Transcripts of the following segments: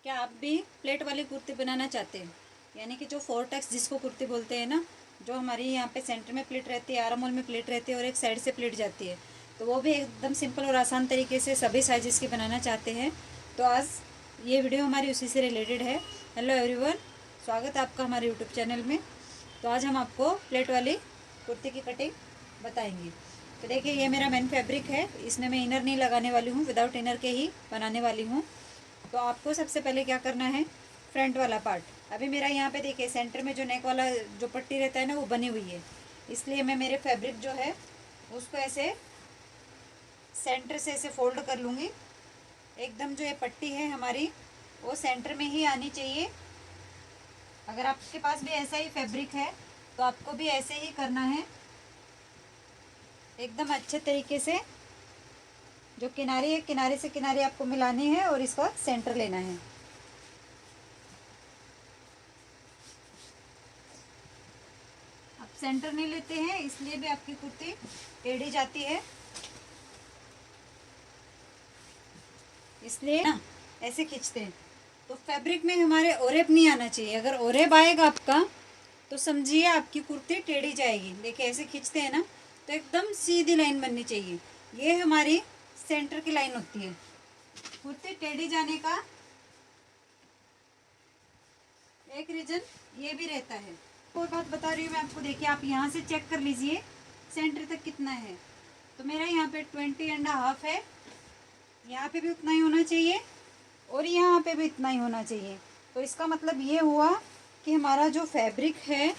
क्या आप भी प्लेट वाली कुर्ती बनाना चाहते हैं? यानी कि जो 4 टक्स जिसको कुर्ती बोलते हैं ना, जो हमारी यहाँ पे सेंटर में प्लेट रहती है, आर्म होल में प्लेट रहती है और एक साइड से प्लेट जाती है, तो वो भी एकदम सिंपल और आसान तरीके से सभी साइज़ की बनाना चाहते हैं। तो आज ये वीडियो हमारी उसी से रिलेटेड है। हेलो एवरीवन, स्वागत है आपका हमारे यूट्यूब चैनल में। तो आज हम आपको प्लेट वाली कुर्ती की कटिंग बताएंगे। तो देखिए, ये मेरा मेन फैब्रिक है, इसमें मैं इनर नहीं लगाने वाली हूँ, विदाउट इनर के ही बनाने वाली हूँ। तो आपको सबसे पहले क्या करना है, फ्रंट वाला पार्ट, अभी मेरा यहाँ पे देखिए सेंटर में जो नेक वाला जो पट्टी रहता है ना, वो बनी हुई है। इसलिए मैं मेरे फैब्रिक जो है उसको ऐसे सेंटर से ऐसे फोल्ड कर लूँगी। एकदम जो ये पट्टी है हमारी वो सेंटर में ही आनी चाहिए। अगर आपके पास भी ऐसा ही फैब्रिक है तो आपको भी ऐसे ही करना है, एकदम अच्छे तरीके से। जो किनारे है, किनारे से किनारे आपको मिलानी है और इसका सेंटर लेना है। आप सेंटर नहीं लेते हैं इसलिए भी आपकी कुर्ती टेढ़ी जाती है, इसलिए ना ऐसे खींचते हैं। तो फैब्रिक में हमारे ओरेब नहीं आना चाहिए। अगर ओरेब आएगा आपका तो समझिए आपकी कुर्ती टेढ़ी जाएगी। देखिए ऐसे खींचते हैं ना, तो एकदम सीधी लाइन बननी चाहिए। ये हमारी सेंटर की लाइन होती है। कुर्ती टेढ़ी जाने का एक रीजन ये भी रहता है। कोई बात बता रही हूँ मैं आपको, देखिए आप यहाँ से चेक कर लीजिए सेंटर तक कितना है। तो मेरा यहाँ पे 20.5 है, यहाँ पे भी उतना ही होना चाहिए और यहाँ पे भी इतना ही होना चाहिए। तो इसका मतलब ये हुआ कि हमारा जो फैब्रिक है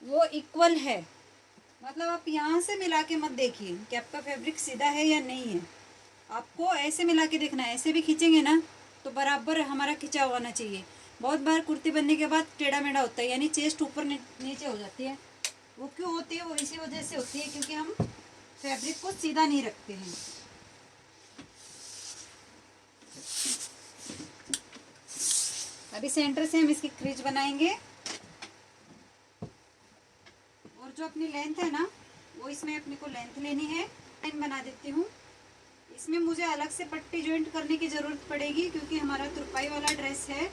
वो इक्वल है। मतलब आप यहाँ से मिला के मत देखिए कि आपका फैब्रिक सीधा है या नहीं है, आपको ऐसे मिला के देखना है। ऐसे भी खींचेंगे ना तो बराबर हमारा खिंचा होना चाहिए। बहुत बार कुर्ती बनने के बाद टेढ़ा मेढ़ा होता है, यानी चेस्ट ऊपर नीचे हो जाती है। वो क्यों होती है? वो इसी वजह से होती है क्योंकि हम फैब्रिक को सीधा नहीं रखते हैं। अभी सेंटर से हम इसकी क्रीज बनाएंगे और जो अपनी लेंथ है ना, वो इसमें अपने को लेंथ लेनी है। लाइन बना देती हूँ। इसमें मुझे अलग से पट्टी जॉइंट करने की ज़रूरत पड़ेगी क्योंकि हमारा तुरपाई वाला ड्रेस है।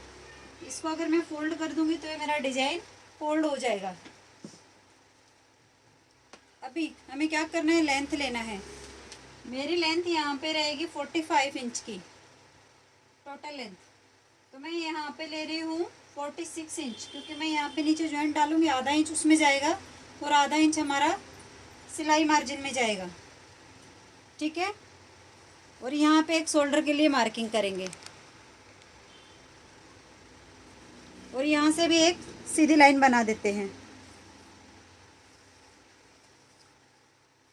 इसको अगर मैं फोल्ड कर दूंगी तो ये मेरा डिजाइन फोल्ड हो जाएगा। अभी हमें क्या करना है, लेंथ लेना है। मेरी लेंथ यहाँ पे रहेगी 45 इंच की टोटल लेंथ। तो मैं यहाँ पे ले रही हूँ 46 इंच, क्योंकि मैं यहाँ पे नीचे जॉइंट डालूंगी, आधा इंच उसमें जाएगा और आधा इंच हमारा सिलाई मार्जिन में जाएगा। ठीक है। और यहाँ पे एक शोल्डर के लिए मार्किंग करेंगे और यहाँ से भी एक सीधी लाइन बना देते हैं।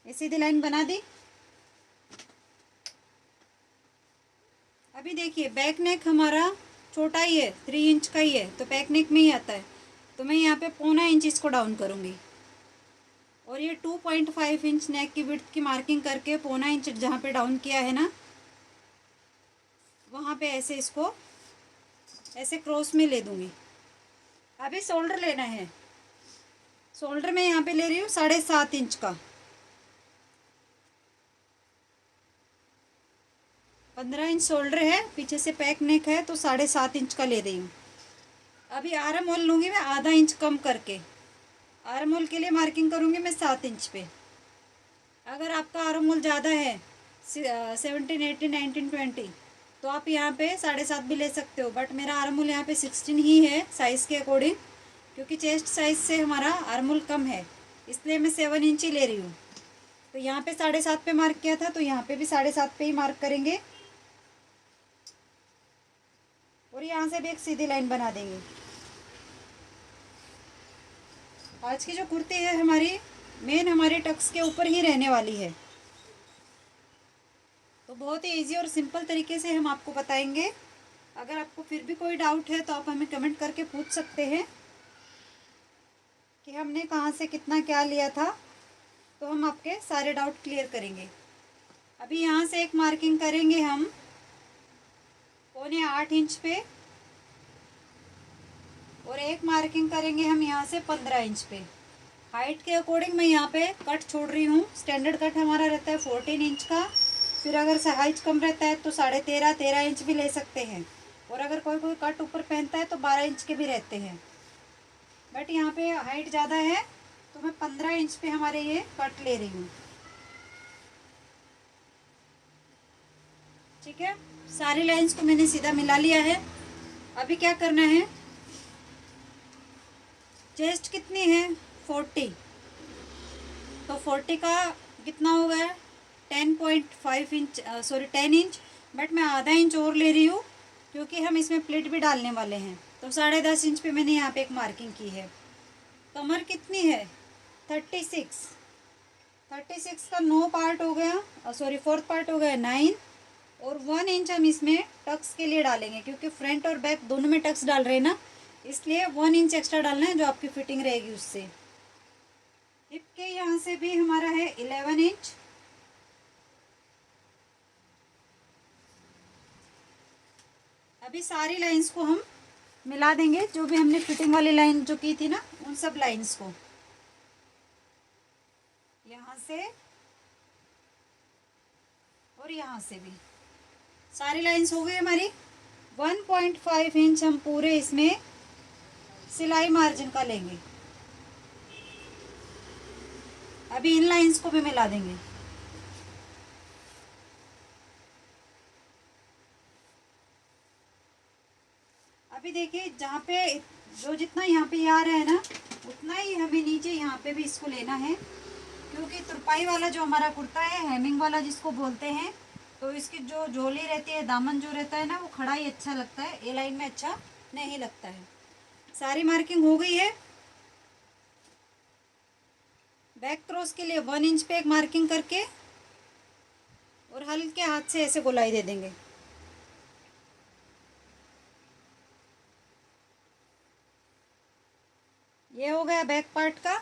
ये सीधी लाइन बना दी। अभी देखिए बैक नेक हमारा छोटा ही है, 3 इंच का ही है, तो बैक नेक में ही आता है। तो मैं यहाँ पे 0.25 इंच इसको डाउन करूँगी और ये 2.5 इंच नेक की विड्थ की मार्किंग करके 0.25 इंच जहाँ पे डाउन किया है ना, वहाँ पे ऐसे इसको ऐसे क्रॉस में ले दूँगी। अभी शोल्डर लेना है। शोल्डर मैं यहाँ पे ले रही हूँ 7.5 इंच का। 15 इंच शोल्डर है, पीछे से पैक नेक है, तो 7.5 इंच का ले रही हूँ। अभी आर्म होल लूँगी मैं आधा इंच कम करके। आर्म होल के लिए मार्किंग करूँगी मैं 7 इंच पे। अगर आपका आर्म होल ज़्यादा है 17, 18, 19, 20, तो आप यहाँ पे 7.5 भी ले सकते हो। बट मेरा आर्म होल यहाँ पे 16 ही है साइज़ के अकॉर्डिंग, क्योंकि चेस्ट साइज़ से हमारा आर्म होल कम है, इसलिए मैं 7 इंच ही ले रही हूँ। तो यहाँ पे 7.5 पे मार्क किया था, तो यहाँ पे भी 7.5 पे ही मार्क करेंगे और यहाँ से भी एक सीधी लाइन बना देंगे। आज की जो कुर्ती है हमारी मेन हमारे टक्स के ऊपर ही रहने वाली है, तो बहुत ही इजी और सिंपल तरीके से हम आपको बताएंगे। अगर आपको फिर भी कोई डाउट है तो आप हमें कमेंट करके पूछ सकते हैं कि हमने कहाँ से कितना क्या लिया था, तो हम आपके सारे डाउट क्लियर करेंगे। अभी यहाँ से एक मार्किंग करेंगे हम 7.25 इंच पे और एक मार्किंग करेंगे हम यहाँ से 15 इंच पे। हाइट के अकॉर्डिंग मैं यहाँ पे कट छोड़ रही हूँ। स्टैंडर्ड कट हमारा रहता है 14 इंच का, फिर अगर हाइट कम रहता है तो 13.5 इंच भी ले सकते हैं। और अगर कोई कोई कट ऊपर पहनता है तो 12 इंच के भी रहते हैं, बट यहाँ पे हाइट ज़्यादा है तो मैं 15 इंच पे हमारे ये कट ले रही हूँ। ठीक है, सारी लाइंस को मैंने सीधा मिला लिया है। अभी क्या करना है, चेस्ट कितनी है 40, तो 40 का कितना हो गया 10.5 इंच, सॉरी 10 इंच, बट मैं आधा इंच और ले रही हूँ क्योंकि हम इसमें प्लेट भी डालने वाले हैं। तो 10.5 इंच पे मैंने यहाँ पे एक मार्किंग की है। कमर कितनी है 36, 36 का 9 पार्ट हो गया, सॉरी 4th पार्ट हो गया 9, और 1 इंच हम इसमें टक्स के लिए डालेंगे क्योंकि फ्रंट और बैक दोनों में टक्स डाल रहे हैं ना, इसलिए 1 इंच एक्स्ट्रा डालना है जो आपकी फिटिंग रहेगी उससे। हिप के यहाँ से भी हमारा है 11 इंच। अभी सारी लाइंस को हम मिला देंगे, जो भी हमने फिटिंग वाली लाइन जो की थी ना उन सब लाइंस को, यहाँ से और यहाँ से भी सारी लाइंस हो गई हमारी। 1.5 इंच हम पूरे इसमें सिलाई मार्जिन का लेंगे। अभी इन लाइंस को भी मिला देंगे। अभी देखिए जहाँ पे जो जितना यहाँ पे आ रहा है ना उतना ही हमें नीचे यहाँ पे भी इसको लेना है, क्योंकि तुरपाई वाला जो हमारा कुर्ता है हेमिंग वाला जिसको बोलते हैं, तो इसकी जो झोली रहती है दामन जो रहता है ना वो खड़ा ही अच्छा लगता है, ए लाइन में अच्छा नहीं लगता है। सारी मार्किंग हो गई है। बैक क्रॉस के लिए 1 इंच पे एक मार्किंग करके और हल्के हाथ से ऐसे गोलाई दे देंगे। ये हो गया बैक पार्ट का।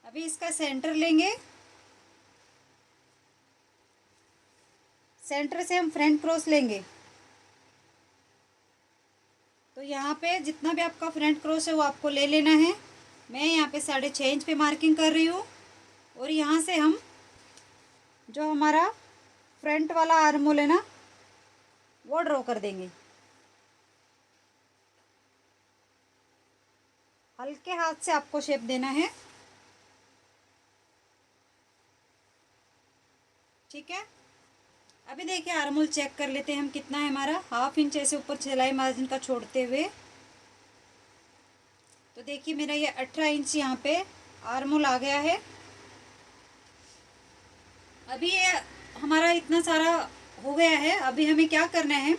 अभी इसका सेंटर लेंगे, सेंटर से हम फ्रंट क्रॉस लेंगे। तो यहाँ पे जितना भी आपका फ्रंट क्रॉस है वो आपको ले लेना है। मैं यहाँ पे 6.5 इंच पे मार्किंग कर रही हूँ, और यहाँ से हम जो हमारा फ्रंट वाला आर्म होल है ना वो ड्रॉ कर देंगे। हल्के हाथ से आपको शेप देना है। ठीक है, अभी देखिए आर्म होल चेक कर लेते हैं हम कितना है हमारा। 1/2 इंच ऐसे ऊपर सिलाई मार्जिन का छोड़ते हुए, तो देखिए मेरा ये 18 इंच यहाँ पे आर्म होल आ गया है। अभी ये हमारा इतना सारा हो गया है। अभी हमें क्या करना है,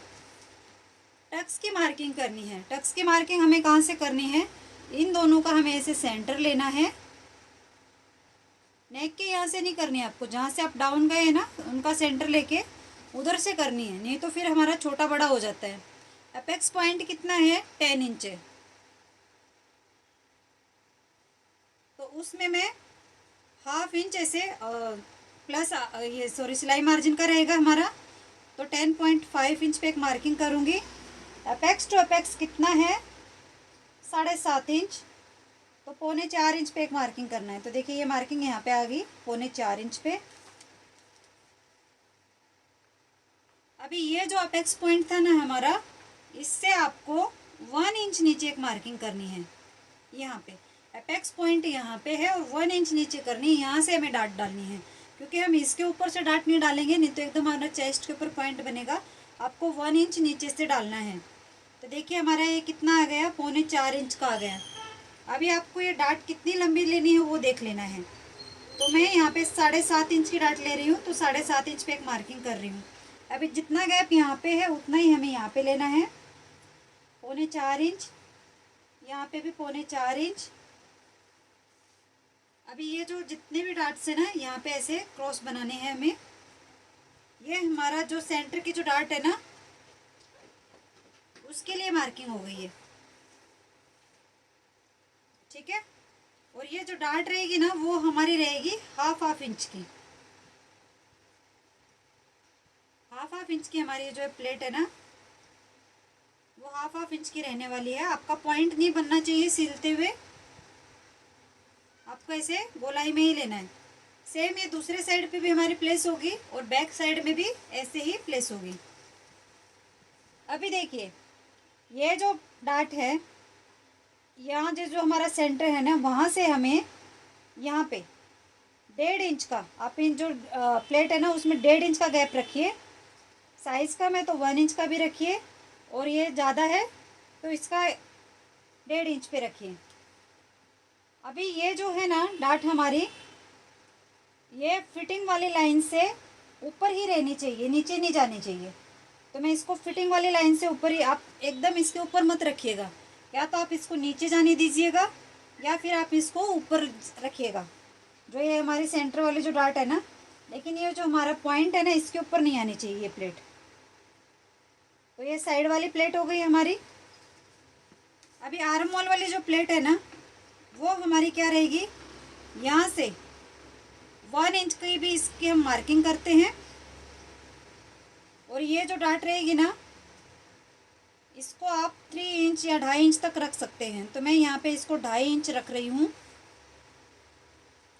टक्स की मार्किंग करनी है। टक्स की मार्किंग हमें कहाँ से करनी है, इन दोनों का हमें ऐसे सेंटर लेना है। नेक के यहाँ से नहीं करनी है आपको, जहाँ से आप डाउन गए हैं ना उनका सेंटर लेके उधर से करनी है, नहीं तो फिर हमारा छोटा बड़ा हो जाता है। अपेक्स पॉइंट कितना है 10 इंच है, तो उसमें मैं 1/2 इंच ऐसे प्लस ये सॉरी सिलाई मार्जिन का रहेगा हमारा, तो 10.5 इंच पे एक मार्किंग करूँगी। अपेक्स टू अपेक्स कितना है 7.5 इंच, तो 3.25 इंच पे एक मार्किंग करना है। तो देखिए ये मार्किंग यहाँ पे आ गई 3.25 इंच पे। अभी ये जो अपेक्स पॉइंट था ना हमारा, इससे आपको 1 इंच नीचे एक मार्किंग करनी है। यहाँ पे अपेक्स पॉइंट यहाँ पे है और 1 इंच नीचे करनी है, यहाँ से हमें डाट डालनी है, क्योंकि हम इसके ऊपर से डाट नहीं डालेंगे नहीं तो एकदम हमारा चेस्ट के ऊपर पॉइंट बनेगा। आपको 1 इंच नीचे से डालना है। तो देखिए हमारा ये कितना आ गया 3.25 इंच का आ गया। अभी आपको ये डाट कितनी लंबी लेनी है वो देख लेना है। तो मैं यहाँ पे 7.5 इंच की डाट ले रही हूँ, तो 7.5 इंच पे एक मार्किंग कर रही हूँ। अभी जितना गैप यहाँ पे है उतना ही हमें यहाँ पे लेना है 3.25 इंच, यहाँ पे भी 3.25 इंच। अभी ये जो जितने भी डाट्स है ना यहाँ पे ऐसे क्रॉस बनाने हैं हमें। ये हमारा जो सेंटर की जो डाट है ना उसके लिए मार्किंग हो गई है। ठीक है, और ये जो डाट रहेगी ना वो हमारी रहेगी 1/2 इंच की। 1/2 इंच की हमारी जो प्लेट है ना वो 1/2 इंच की रहने वाली है। आपका पॉइंट नहीं बनना चाहिए सिलते हुए, आपको ऐसे गोलाई में ही लेना है। सेम ये दूसरे साइड पे भी हमारी प्लेस होगी और बैक साइड में भी ऐसे ही प्लेस होगी। अभी देखिए ये जो डाट है, यहाँ जो हमारा सेंटर है ना, वहाँ से हमें यहाँ पे 1.5 इंच का, आप इन जो प्लेट है ना उसमें 1.5 इंच का गैप रखिए। साइज़ का मैं तो 1 इंच का भी रखिए, और ये ज़्यादा है तो इसका 1.5 इंच पे रखिए। अभी ये जो है ना डाट हमारी, ये फिटिंग वाली लाइन से ऊपर ही रहनी चाहिए, नीचे नहीं जानी चाहिए। तो मैं इसको फिटिंग वाली लाइन से ऊपर ही, आप एकदम इसके ऊपर मत रखिएगा, या तो आप इसको नीचे जाने दीजिएगा या फिर आप इसको ऊपर रखिएगा। जो ये हमारी सेंटर वाली जो डाट है ना, लेकिन ये जो हमारा पॉइंट है ना इसके ऊपर नहीं आनी चाहिए ये प्लेट। तो ये साइड वाली प्लेट हो गई हमारी। अभी आर्म होल वाली जो प्लेट है ना, वो हमारी क्या रहेगी, यहाँ से 1 इंच की भी इसकी हम मार्किंग करते हैं। और ये जो डाट रहेगी ना, इसको आप 3 इंच या 2.5 इंच तक रख सकते हैं। तो मैं यहाँ पे इसको 2.5 इंच रख रही हूँ।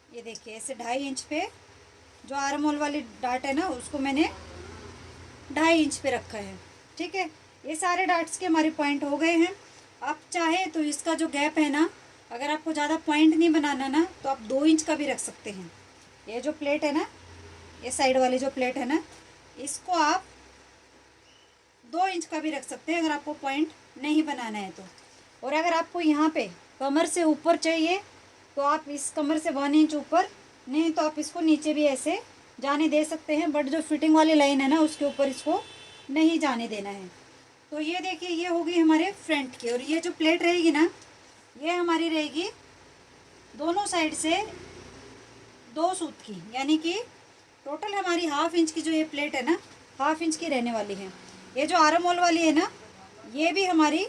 ये देखिए ऐसे 2.5 इंच पे जो आर्म होल वाली डाट है ना, उसको मैंने 2.5 इंच पे रखा है। ठीक है, ये सारे डाट्स के हमारे पॉइंट हो गए हैं। आप चाहे तो इसका जो गैप है ना, अगर आपको ज़्यादा पॉइंट नहीं बनाना ना, तो आप 2 इंच का भी रख सकते हैं। ये जो प्लेट है ना, ये साइड वाली जो प्लेट है ना, इसको आप 2 इंच का भी रख सकते हैं अगर आपको पॉइंट नहीं बनाना है तो। और अगर आपको यहाँ पे कमर से ऊपर चाहिए तो आप इस कमर से 1 इंच ऊपर, नहीं तो आप इसको नीचे भी ऐसे जाने दे सकते हैं, बट जो फिटिंग वाली लाइन है ना उसके ऊपर इसको नहीं जाने देना है। तो ये देखिए ये होगी हमारे फ्रंट की। और ये जो प्लेट रहेगी ना, ये हमारी रहेगी दोनों साइड से 2 सूत की, यानी कि टोटल हमारी 1/2 इंच की जो ये प्लेट है ना, 1/2 इंच की रहने वाली है। ये जो आर्म होल वाली है ना, ये भी हमारी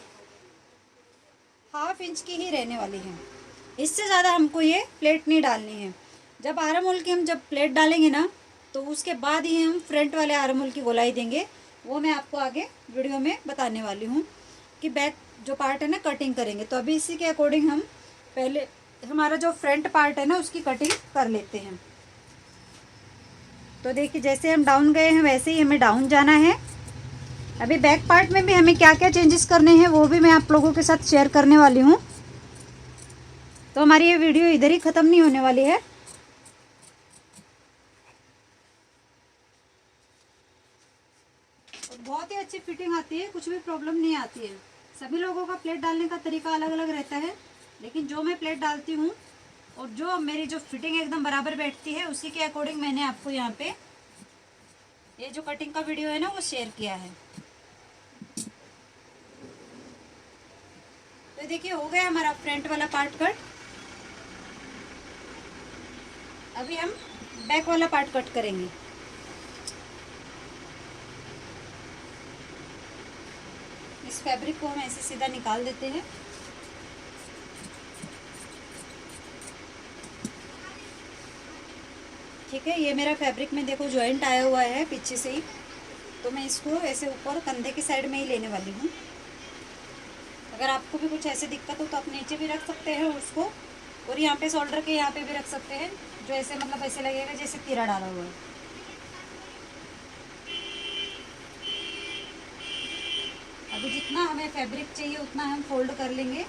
1/2 इंच की ही रहने वाली है। इससे ज़्यादा हमको ये प्लेट नहीं डालनी है। जब आर्म होल की हम जब प्लेट डालेंगे ना, तो उसके बाद ही हम फ्रंट वाले आर्म होल की गोलाई देंगे। वो मैं आपको आगे वीडियो में बताने वाली हूँ कि बैक जो पार्ट है ना कटिंग करेंगे। तो अभी इसी के अकॉर्डिंग हम पहले हमारा जो फ्रंट पार्ट है ना उसकी कटिंग कर लेते हैं। तो देखिए जैसे हम डाउन गए हैं वैसे ही हमें डाउन जाना है। अभी बैक पार्ट में भी हमें क्या क्या चेंजेस करने हैं वो भी मैं आप लोगों के साथ शेयर करने वाली हूँ। तो हमारी ये वीडियो इधर ही ख़त्म नहीं होने वाली है। और बहुत ही अच्छी फिटिंग आती है, कुछ भी प्रॉब्लम नहीं आती है। सभी लोगों का प्लेट डालने का तरीका अलग अलग रहता है, लेकिन जो मैं प्लेट डालती हूँ और जो मेरी जो फिटिंग एकदम बराबर बैठती है, उसी के अकॉर्डिंग मैंने आपको यहाँ पे ये जो कटिंग का वीडियो है ना वो शेयर किया है। तो देखिए हो गया हमारा फ्रंट वाला पार्ट कट। अभी हम बैक वाला पार्ट कट करेंगे। इस फैब्रिक को हम ऐसे सीधा निकाल देते हैं। ठीक है, ये मेरा फैब्रिक में देखो जॉइंट आया हुआ है पीछे से ही, तो मैं इसको ऐसे ऊपर कंधे की साइड में ही लेने वाली हूँ। अगर आपको भी कुछ ऐसे दिक्कत हो तो आप नीचे भी रख सकते हैं उसको, और यहाँ पे शोल्डर के यहाँ पे भी रख सकते हैं, जो ऐसे मतलब ऐसे लगेगा जैसे तीरा डाला हुआ है। अभी जितना हमें फैब्रिक चाहिए उतना हम फोल्ड कर लेंगे।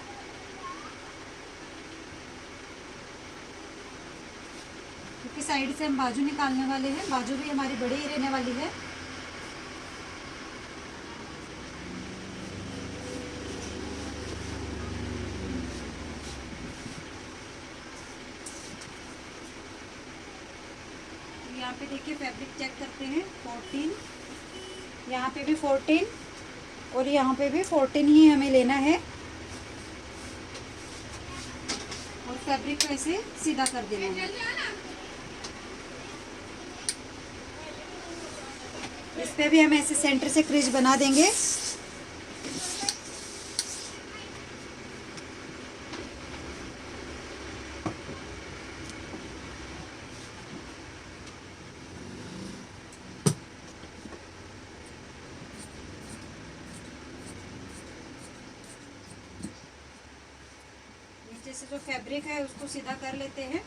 क्योंकि साइड से हम बाजू निकालने वाले हैं, बाजू भी हमारी बड़ी ही रहने वाली है। यहाँ पे देखिए फैब्रिक चेक करते हैं, 14, यहाँ पे भी 14 और यहाँ पे भी 14 ही हमें लेना है। और फैब्रिक को ऐसे सीधा कर देना है। इस पे भी हम ऐसे सेंटर से क्रीज बना देंगे। नीचे से जो फैब्रिक है उसको सीधा कर लेते हैं।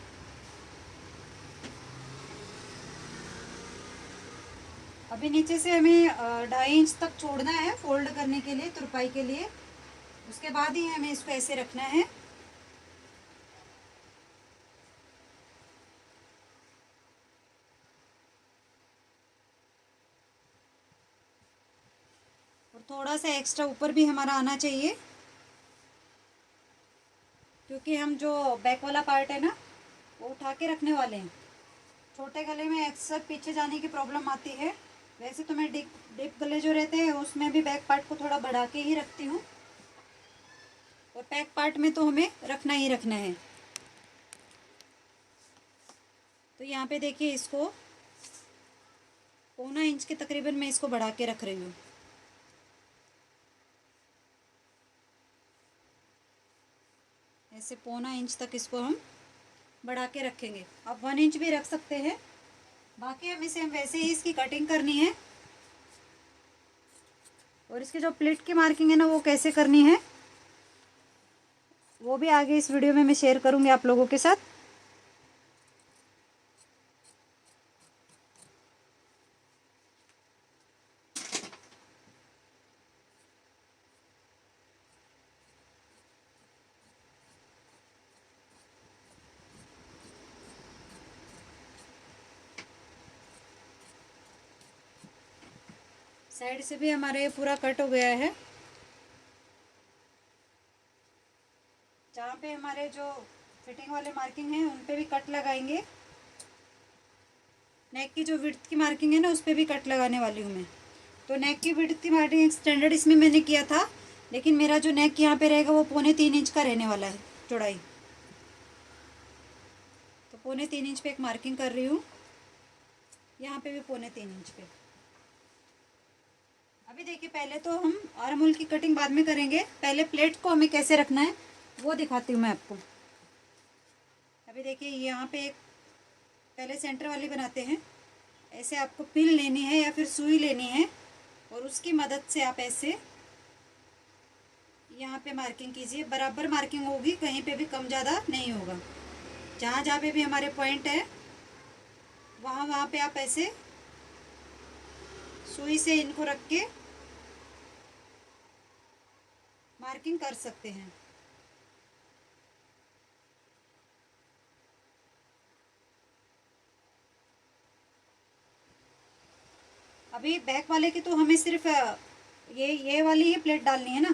अब अभी नीचे से हमें 2.5 इंच तक छोड़ना है फोल्ड करने के लिए, तुरपाई के लिए। उसके बाद ही हमें इसको ऐसे रखना है। और थोड़ा सा एक्स्ट्रा ऊपर भी हमारा आना चाहिए, क्योंकि हम जो बैक वाला पार्ट है ना वो उठा के रखने वाले हैं। छोटे गले में अक्सर पीछे जाने की प्रॉब्लम आती है। वैसे तो मैं डीप गले जो रहते हैं उसमें भी बैक पार्ट को थोड़ा बढ़ा के ही रखती हूँ, और बैक पार्ट में तो हमें रखना ही रखना है। तो यहाँ पे देखिए, इसको 1.25 इंच के तकरीबन मैं इसको बढ़ा के रख रही हूँ। ऐसे 1.25 इंच तक इसको हम बढ़ा के रखेंगे। आप 1 इंच भी रख सकते हैं। बाकी हमें सेम वैसे ही इसकी कटिंग करनी है। और इसकी जो प्लिट की मार्किंग है ना वो कैसे करनी है वो भी आगे इस वीडियो में मैं शेयर करूँगी आप लोगों के साथ। साइड से भी हमारा ये पूरा कट हो गया है। जहाँ पे हमारे जो फिटिंग वाले मार्किंग है उन पे भी कट लगाएंगे। नेक की जो विड्थ की मार्किंग है ना उस पे भी कट लगाने वाली हूँ मैं। तो नेक की विड्थ की मार्किंग स्टैंडर्ड इसमें मैंने किया था, लेकिन मेरा जो नेक यहाँ पे रहेगा वो 3.25 इंच का रहने वाला है चौड़ाई। तो 3.25 इंच पे एक मार्किंग कर रही हूँ। यहाँ पे भी 3.25 इंच पे। अभी देखिए, पहले तो हम आर्म होल की कटिंग बाद में करेंगे। पहले प्लेट को हमें कैसे रखना है वो दिखाती हूँ मैं आपको। अभी देखिए, यहाँ पे एक पहले सेंटर वाली बनाते हैं। ऐसे आपको पिन लेनी है या फिर सुई लेनी है, और उसकी मदद से आप ऐसे यहाँ पे मार्किंग कीजिए। बराबर मार्किंग होगी, कहीं पे भी कम ज़्यादा नहीं होगा। जहाँ जहाँ पे भी हमारे पॉइंट है वहाँ वहाँ पे आप ऐसे सुई से इनको रख के मार्किंग कर सकते हैं। अभी बैक वाले की तो हमें सिर्फ ये वाली ही प्लेट डालनी है ना।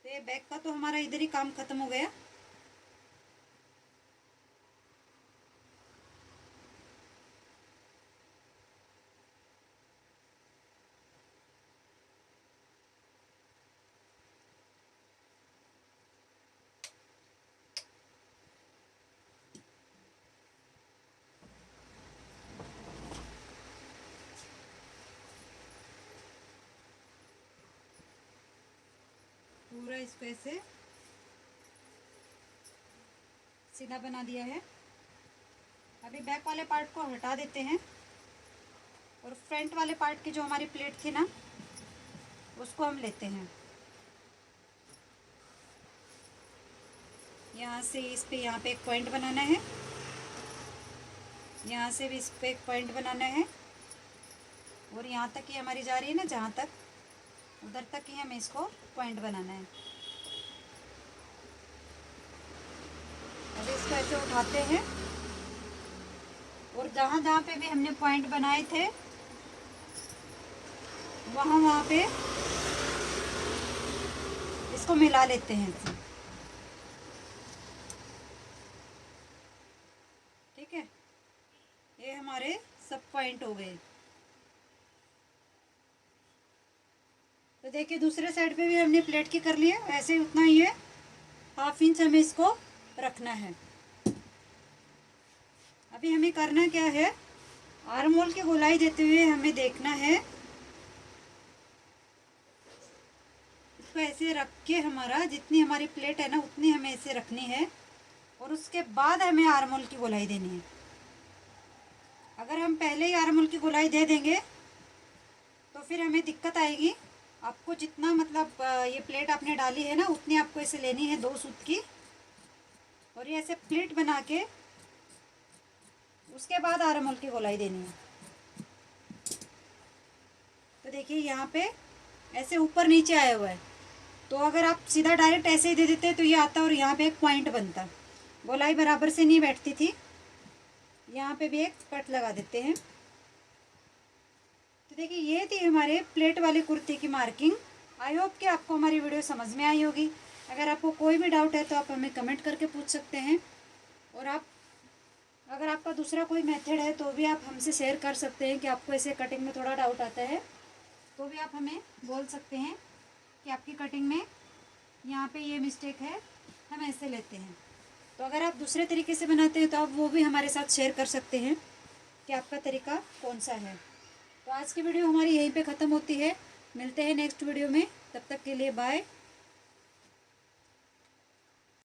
तो ये बैक का तो हमारा इधर ही काम खत्म हो गया। पूरा इसको ऐसे सीधा बना दिया है। अभी बैक वाले पार्ट को हटा देते हैं, और फ्रंट वाले पार्ट की जो हमारी प्लेट थी ना उसको हम लेते हैं। यहाँ से इस पे यहाँ पे एक पॉइंट बनाना है, यहाँ से भी इस पे एक पॉइंट बनाना है, और यहाँ तक ही हमारी जा रही है ना, जहाँ तक उधर तक ही हमें इसको पॉइंट बनाना है। अभी इसको ऐसे उठाते हैं, और जहाँ जहाँ पे भी हमने पॉइंट बनाए थे वहाँ वहाँ पे इसको मिला लेते हैं ऐसे। ठीक है, ये हमारे सब पॉइंट हो गए। तो देखिए, दूसरे साइड पे भी हमने प्लेट की कर लिया। ऐसे उतना ही है, 1/2 इंच हमें इसको रखना है। अभी हमें करना क्या है, आर्म होल की गोलाई देते हुए हमें देखना है, इसको ऐसे रख के हमारा जितनी हमारी प्लेट है ना उतनी हमें ऐसे रखनी है, और उसके बाद हमें आर्म होल की गोलाई देनी है। अगर हम पहले ही आर्म होल की गोलाई दे देंगे तो फिर हमें दिक्कत आएगी। आपको जितना मतलब ये प्लेट आपने डाली है ना उतनी आपको ऐसे लेनी है 2 सूत की, और ये ऐसे प्लेट बना के उसके बाद आर्म होल की गोलाई देनी है। तो देखिए यहाँ पे ऐसे ऊपर नीचे आया हुआ है, तो अगर आप सीधा डायरेक्ट ऐसे ही दे देते तो ये आता और यहाँ पे एक पॉइंट बनता, गोलाई बराबर से नहीं बैठती थी। यहाँ पे भी एक कट लगा देते हैं। तो देखिए ये थी हमारे प्लेट वाली कुर्ती की मार्किंग। आई होप कि आपको हमारी वीडियो समझ में आई होगी। अगर आपको कोई भी डाउट है तो आप हमें कमेंट करके पूछ सकते हैं, और अगर आपका दूसरा कोई मेथड है तो भी आप हमसे शेयर कर सकते हैं कि आपको ऐसे कटिंग में थोड़ा डाउट आता है, तो भी आप हमें बोल सकते हैं कि आपकी कटिंग में यहाँ पे ये मिस्टेक है, हम ऐसे लेते हैं। तो अगर आप दूसरे तरीके से बनाते हैं तो आप वो भी हमारे साथ शेयर कर सकते हैं कि आपका तरीका कौन सा है। तो आज की वीडियो हमारी यहीं पे ख़त्म होती है। मिलते हैं नेक्स्ट वीडियो में, तब तक के लिए बाय।